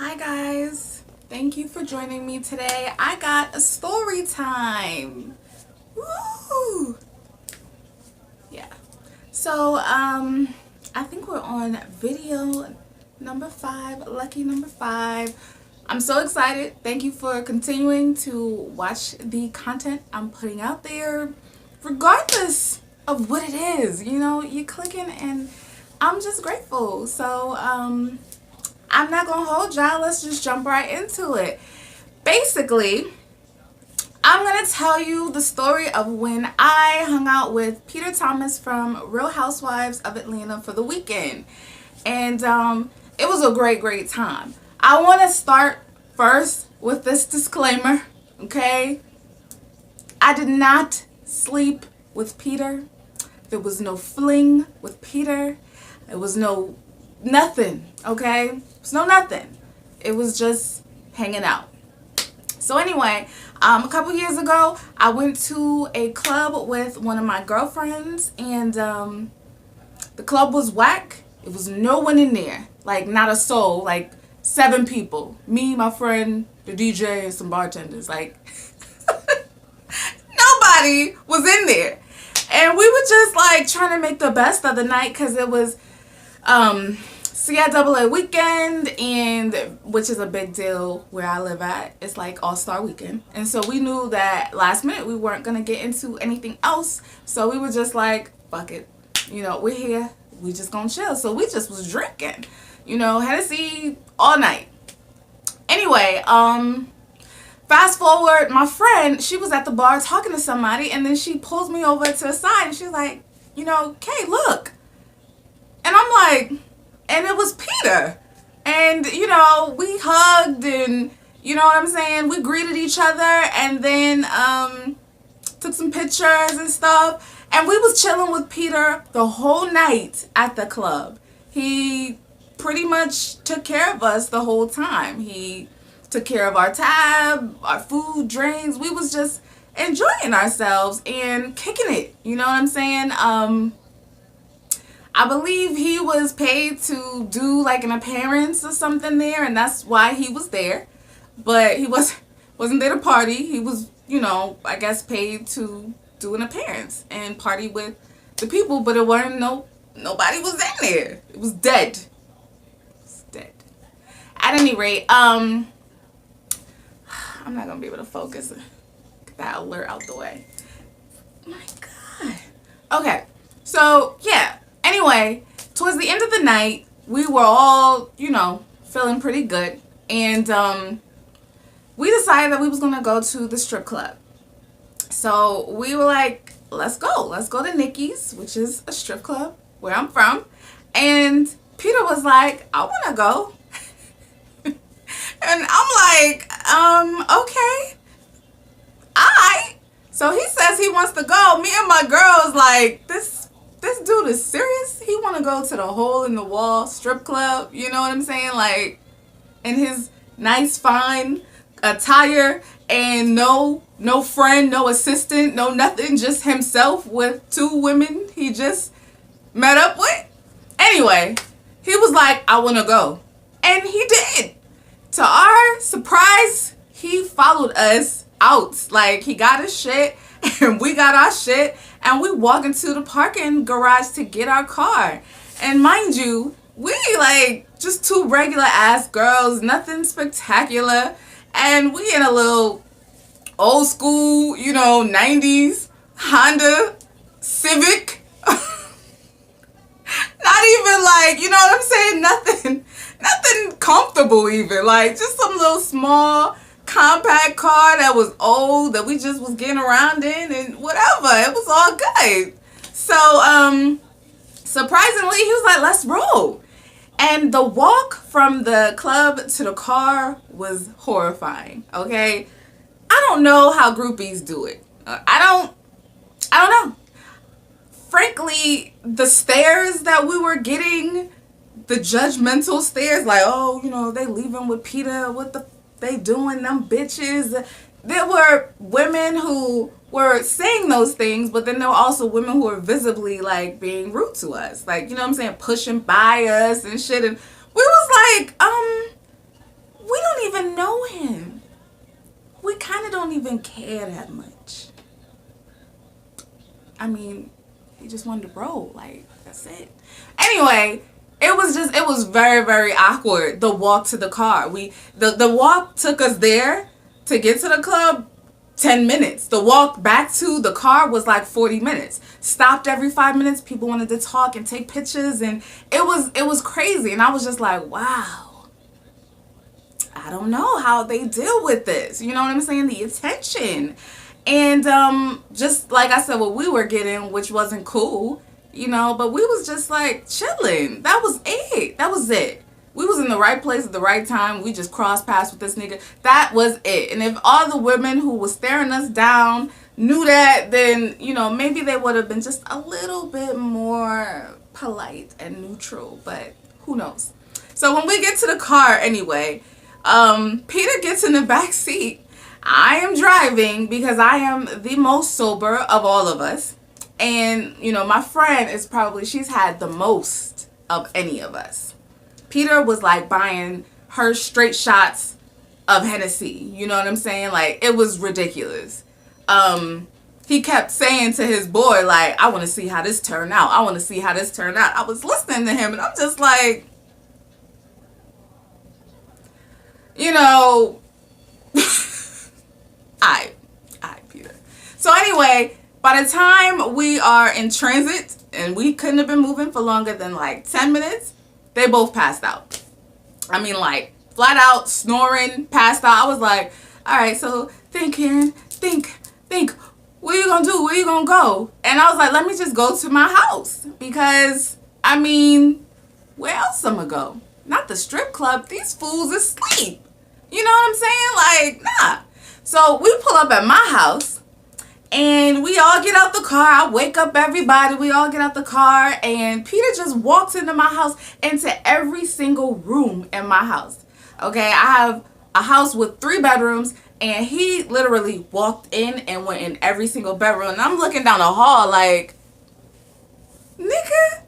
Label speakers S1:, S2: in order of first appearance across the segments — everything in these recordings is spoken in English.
S1: Hi guys, thank you for joining me today. I got a story time. Woo! Yeah. So, I think we're on video number 5, lucky number 5. I'm so excited. Thank you for continuing to watch the content I'm putting out there, regardless of what it is. You know, you're clicking and I'm just grateful. So, I'm not gonna hold y'all. Let's just jump right into it. Basically, I'm gonna tell you the story of when I hung out with Peter Thomas from Real Housewives of Atlanta for the weekend. And it was a great time. I want to start first with this disclaimer, okay? I did not sleep with Peter. There was no fling with Peter. There was no nothing, okay? It was no nothing. It was just hanging out. So anyway, a couple years ago, I went to a club with one of my girlfriends, and the club was whack. It was no one in there, like not a soul, like 7 people. Me, my friend, the DJ, and some bartenders. Like nobody was in there. And we were just like trying to make the best of the night because it was CIAA weekend, and which is a big deal where I live at. It's like All-Star weekend. And so we knew that last minute we weren't going to get into anything else. So we were just like, fuck it. You know, we're here. We just going to chill. So we just was drinking, you know, Hennessy all night. Anyway, fast forward, my friend, she was at the bar talking to somebody, and then she pulls me over to the side and she's like, you know, Kay, look. And I'm like, and it was Peter. And, you know, we hugged and, you know what I'm saying? We greeted each other and then took some pictures and stuff. And we was chilling with Peter the whole night at the club. He pretty much took care of us the whole time. He took care of our tab, our food, drinks. We was just enjoying ourselves and kicking it. You know what I'm saying? I believe he was paid to do like an appearance or something there, and that's why he was there. But he wasn't there to party. He was, you know, I guess paid to do an appearance and party with the people, but it wasn't nobody was in there. It was dead. It was dead. At any rate, I'm not gonna be able to focus. Get that alert out the way. Oh my God. Okay, so yeah. Anyway, towards the end of the night, we were all, you know, feeling pretty good, and we decided that we was gonna go to the strip club. So we were like, let's go to Nikki's, which is a strip club where I'm from. And Peter was like, I wanna go. And I'm like, okay. Alright. So he says he wants to go. Me and my girls like, this dude is serious. He wanna go to the hole in the wall strip club, you know what I'm saying? Like, in his nice fine attire, and no friend, no assistant, no nothing, just himself with 2 women he just met up with. Anyway, he was like, I want to go. And he did. To our surprise, he followed us out. Like, he got his shit and we got our shit, and we walked into the parking garage to get our car. And mind you, we like just 2 regular ass girls, nothing spectacular. And we in a little old school, you know, 90s Honda Civic. Not even like, you know what I'm saying? Nothing comfortable even. Like just some little small compact car that was old that we just was getting around in and whatever. It was all good. So, surprisingly, he was like, let's roll. And the walk from the club to the car was horrifying, okay? I don't know how groupies do it. I don't know. Frankly, the stares that we were getting, the judgmental stares, like, oh, you know, they leaving with Peter, what the they doing, them bitches. There were women who were saying those things, but then there were also women who were visibly like being rude to us, like, you know what I'm saying, pushing by us and shit. And we was like, even care that much. I mean, he just wanted to roll. Like, that's it. Anyway, it was very, very awkward, the walk to the car. The walk took us there to get to the club 10 minutes. The walk back to the car was like 40 minutes. Stopped every 5 minutes. People wanted to talk and take pictures, and it was crazy. And I was just like, wow. I don't know how they deal with this. You know what I'm saying? The attention. And just like I said, what we were getting, which wasn't cool, you know, but we was just like chilling. That was it. That was it. We was in the right place at the right time. We just crossed paths with this nigga. That was it. And if all the women who was staring us down knew that, then, you know, maybe they would have been just a little bit more polite and neutral. But who knows? So when we get to the car anyway, Peter gets in the back seat. I am driving because I am the most sober of all of us. And, you know, my friend is probably, she's had the most of any of us. Peter was like buying her straight shots of Hennessy. You know what I'm saying? Like, it was ridiculous. He kept saying to his boy, like, I want to see how this turned out. I want to see how this turned out. I was listening to him and I'm just like, you know, I, Peter. So anyway, by the time we are in transit, and we couldn't have been moving for longer than like 10 minutes, they both passed out. I mean, like, flat out, snoring, passed out. I was like, all right, so think, Karen, think. What are you going to do? Where are you going to go? And I was like, let me just go to my house. Because, I mean, where else am I going to go? Not the strip club. These fools asleep. You know what I'm saying? Like, nah. So we pull up at my house. And we all get out the car. I wake up everybody. We all get out the car. And Peter just walks into my house, into every single room in my house. Okay, I have a house with 3 bedrooms. And he literally walked in and went in every single bedroom. And I'm looking down the hall like, nigga.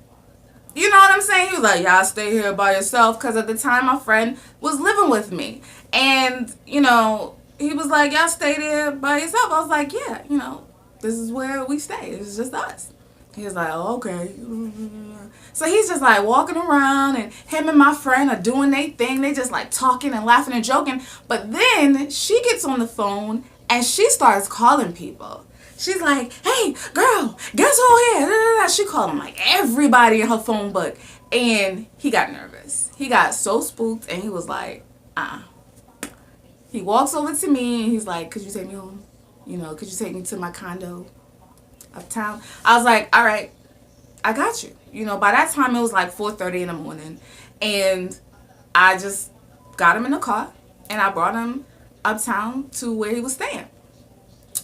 S1: You know what I'm saying? He was like, y'all stay here by yourself. Because at the time, my friend was living with me. And, you know, he was like, y'all stay there by yourself. I was like, yeah, you know, this is where we stay. It's just us. He was like, oh, okay. So he's just like walking around, and him and my friend are doing their thing. They just like talking and laughing and joking. But then she gets on the phone and she starts calling people. She's like, hey, girl, guess who here? She called him like everybody in her phone book. And he got nervous. He got so spooked, and he was like, He walks over to me and he's like, could you take me home? You know, could you take me to my condo uptown? I was like, all right, I got you. You know, by that time it was like 4:30 in the morning. And I just got him in the car and I brought him uptown to where he was staying,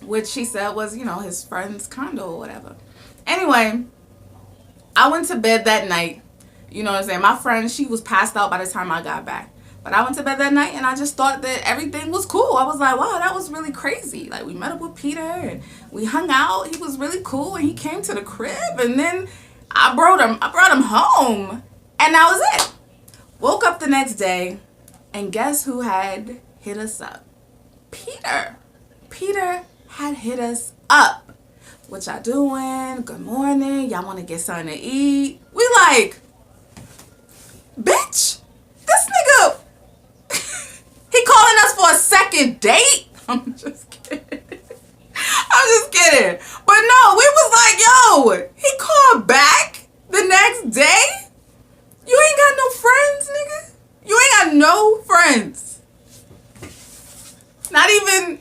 S1: which he said was, you know, his friend's condo or whatever. Anyway, I went to bed that night. You know what I'm saying? My friend, she was passed out by the time I got back. But I went to bed that night and I just thought that everything was cool. I was like, wow, that was really crazy. Like, we met up with Peter and we hung out. He was really cool and he came to the crib, and then I brought him home, and that was it. Woke up the next day, and guess who had hit us up? Peter. Peter had hit us up. What y'all doing? Good morning. Y'all want to get something to eat? We like, bitch, this nigga, he calling us for a second date? I'm just kidding. But no, we was like, yo, he called back the next day? You ain't got no friends, nigga? You ain't got no friends. Not even,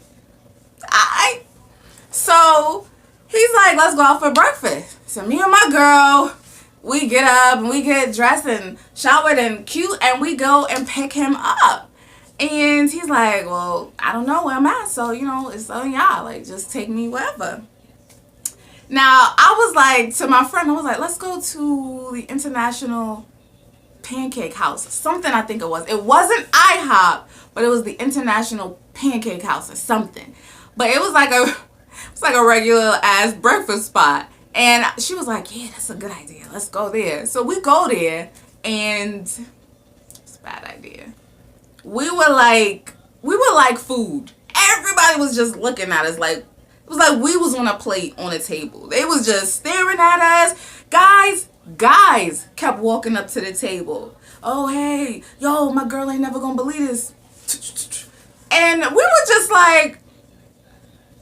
S1: So he's like, let's go out for breakfast. So me and my girl, we get up and we get dressed and showered and cute, and we go and pick him up. And he's like, well, I don't know where I'm at, so, you know, it's on y'all. Like, just take me wherever. Now, I was like, to my friend, I was like, let's go to the International Pancake House. Something, I think it was. It wasn't IHOP, but it was the International Pancake House or something. But it was like a regular ass breakfast spot. And she was like, yeah, that's a good idea. Let's go there. So we go there, and it's a bad idea. We were like food. everybody was just looking at us like, it was like we was on a plate on a table. They was just staring at us. Guys kept walking up to the table. Oh, hey, yo, my girl ain't never gonna believe this. And we were just like,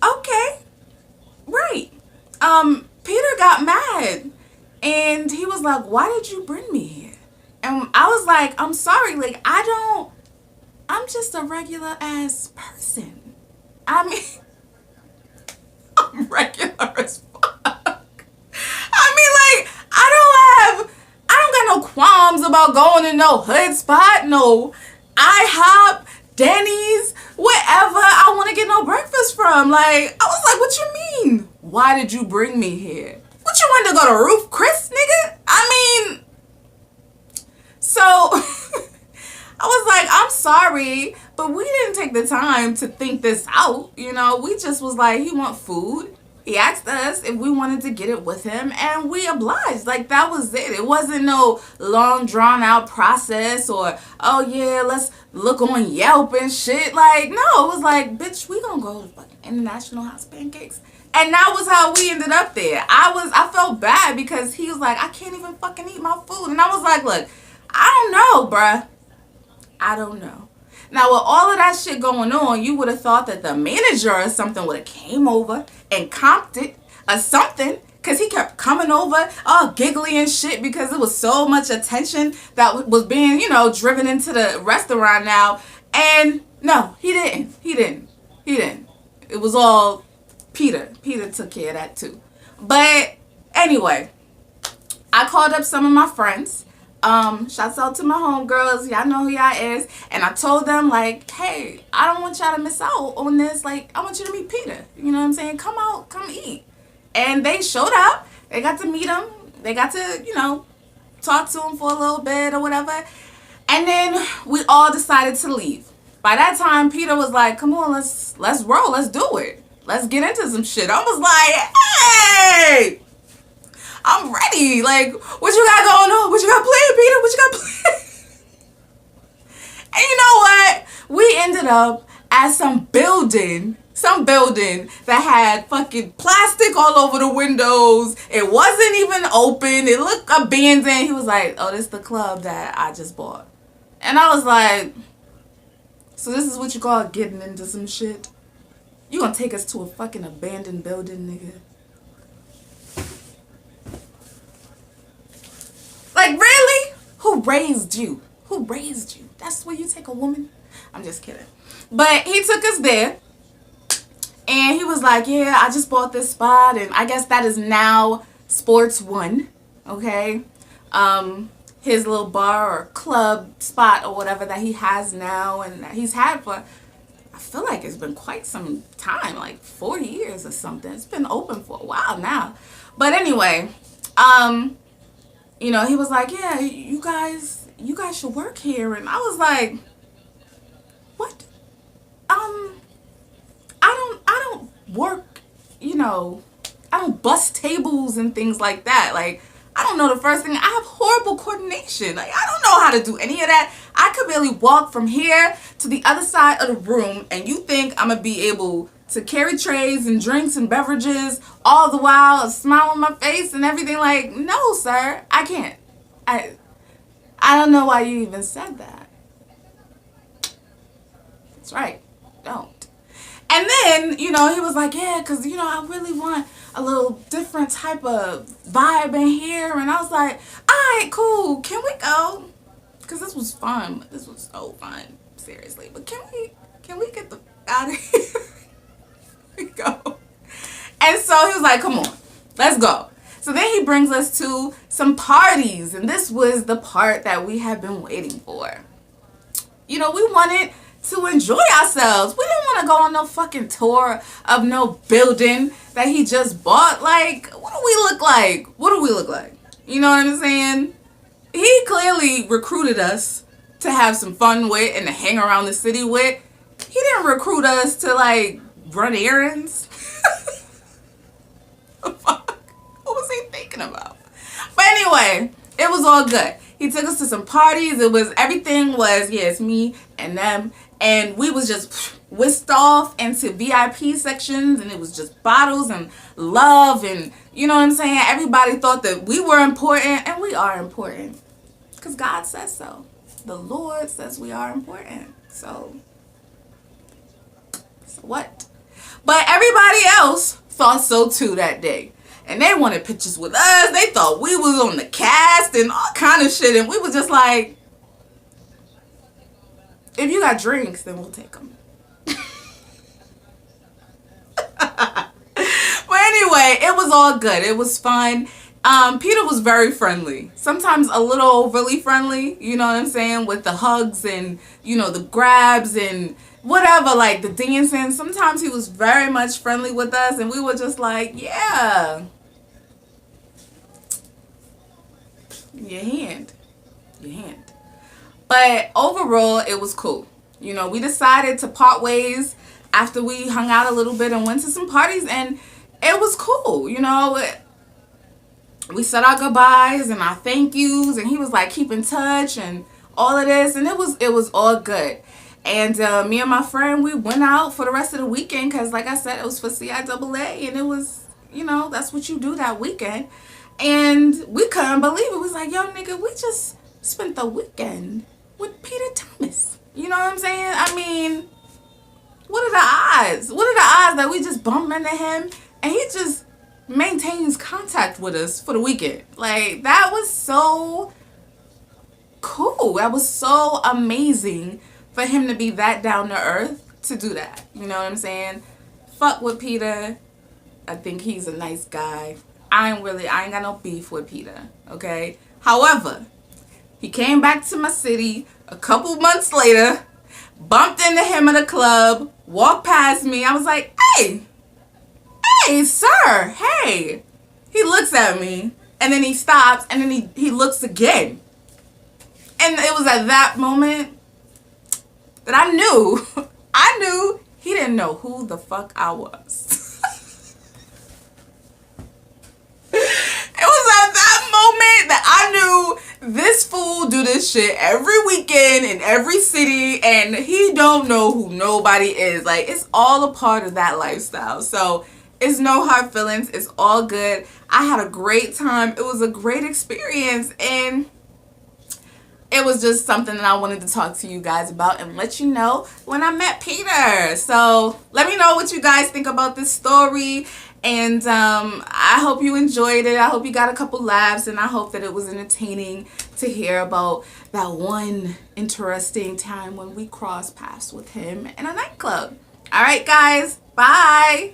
S1: okay, right. Peter got mad. And he was like, why did you bring me here? And I was like, I'm sorry. Like, I'm just a regular ass person. I mean, I'm regular as fuck. I mean, like, I don't got no qualms about going to no hood spot, no IHOP, Denny's, wherever I want to get no breakfast from. Like, I was like, what you mean? Why did you bring me here? What, you wanted to go to Roof Chris, nigga? I mean, so I was like, I'm sorry, but we didn't take the time to think this out. You know, we just was like, he want food. He asked us if we wanted to get it with him, and we obliged. Like, that was it. It wasn't no long, drawn-out process or, oh, yeah, let's look on Yelp and shit. Like, no, it was like, bitch, we gonna go to fucking International House Pancakes. And that was how we ended up there. I felt bad because he was like, I can't even fucking eat my food. And I was like, look, I don't know, bruh. I don't know. Now, with all of that shit going on, you would have thought that the manager or something would have came over and comped it or something, because he kept coming over all giggly and shit because there was so much attention that was being, you know, driven into the restaurant now. And no, he didn't. It was all Peter took care of that too. But anyway, I called up some of my friends. Shouts out to my homegirls. Y'all know who y'all is. And I told them, like, hey, I don't want y'all to miss out on this. Like, I want you to meet Peter. You know what I'm saying? Come out, come eat. And they showed up. They got to meet him. They got to, you know, talk to him for a little bit or whatever. And then we all decided to leave. By that time, Peter was like, come on, let's roll. Let's do it. Let's get into some shit. I was like, hey, I'm ready. Like, what you got going on? What you got planned, Peter? What you got planned? And you know what? We ended up at some building that had fucking plastic all over the windows. It wasn't even open. It looked abandoned. He was like, oh, this is the club that I just bought. And I was like, so this is what you call getting into some shit? You gonna take us to a fucking abandoned building, nigga? Like, really? Who raised you? That's where you take a woman? I'm just kidding. But he took us there. And he was like, yeah, I just bought this spot. And I guess that is now Sports One. Okay? His little bar or club spot or whatever that he has now. And that he's had for, I feel like it's been quite some time. Like 4 years or something. It's been open for a while now. But anyway, you know, he was like, yeah, you guys should work here. And I was like, what? I don't work, you know, I don't bust tables and things like that. Like, I don't know the first thing. I have horrible coordination. Like, I don't know how to do any of that. I could barely walk from here to the other side of the room, and you think I'm going to be able to carry trays and drinks and beverages all the while, a smile on my face and everything? Like, no, sir, I can't. I don't know why you even said that. That's right. Don't. And then, you know, he was like, yeah, because, you know, I really want a little different type of vibe in here. And I was like, all right, cool. Can we go? Because this was fun. This was so fun. Seriously. But can we get the out of here? We go. And so he was like, come on, let's go. So then he brings us to some parties. And this was the part that we had been waiting for. You know, we wanted to enjoy ourselves. We didn't want to go on no fucking tour of no building that he just bought. Like, what do we look like? You know what I'm saying? He clearly recruited us to have some fun with and to hang around the city with. He didn't recruit us to, like, run errands. What was he thinking about? But anyway, it was all good. He took us to some parties. Everything was, yeah, it's me and and them, and we was just whisked off into VIP sections, and it was just bottles and love, and you know what I'm saying? Everybody thought that we were important, and we are important because God says so. The Lord says we are important. So what? But everybody else thought so too that day. And they wanted pictures with us. They thought we was on the cast and all kind of shit. And we was just like, if you got drinks, then we'll take them. But anyway, it was all good. It was fun. Peter was very friendly. Sometimes a little overly friendly, you know what I'm saying? With the hugs and, you know, the grabs and whatever, like the dancing. Sometimes he was very much friendly with us, and we were just like, yeah. Your hand. But overall, it was cool. You know, we decided to part ways after we hung out a little bit and went to some parties, and it was cool. You know, we said our goodbyes and our thank yous, and he was like, keep in touch and all of this, and it was all good. And me and my friend, we went out for the rest of the weekend because, like I said, it was for CIAA, and it was, you know, that's what you do that weekend. And we couldn't believe it. We was like, yo, nigga, we just spent the weekend with Peter Thomas. You know what I'm saying? I mean, what are the odds? What are the odds that we just bump into him and he just maintains contact with us for the weekend? Like, that was so cool. That was so amazing for him to be that down to earth to do that. You know what I'm saying? Fuck with Peter. I think he's a nice guy. I ain't got no beef with Peter, okay? However, he came back to my city a couple months later, bumped into him at a club, walked past me. I was like, hey, sir, hey. He looks at me, and then he stops, and then he looks again. And it was at that moment that I knew he didn't know who the fuck I was. It was at that moment that I knew this fool do this shit every weekend in every city, and he don't know who nobody is. Like, it's all a part of that lifestyle. So it's no hard feelings. It's all good. I had a great time. It was a great experience, and it was just something that I wanted to talk to you guys about and let you know when I met Peter. So let me know what you guys think about this story. And I hope you enjoyed it. I hope you got a couple laughs. And I hope that it was entertaining to hear about that one interesting time when we crossed paths with him in a nightclub. All right, guys. Bye.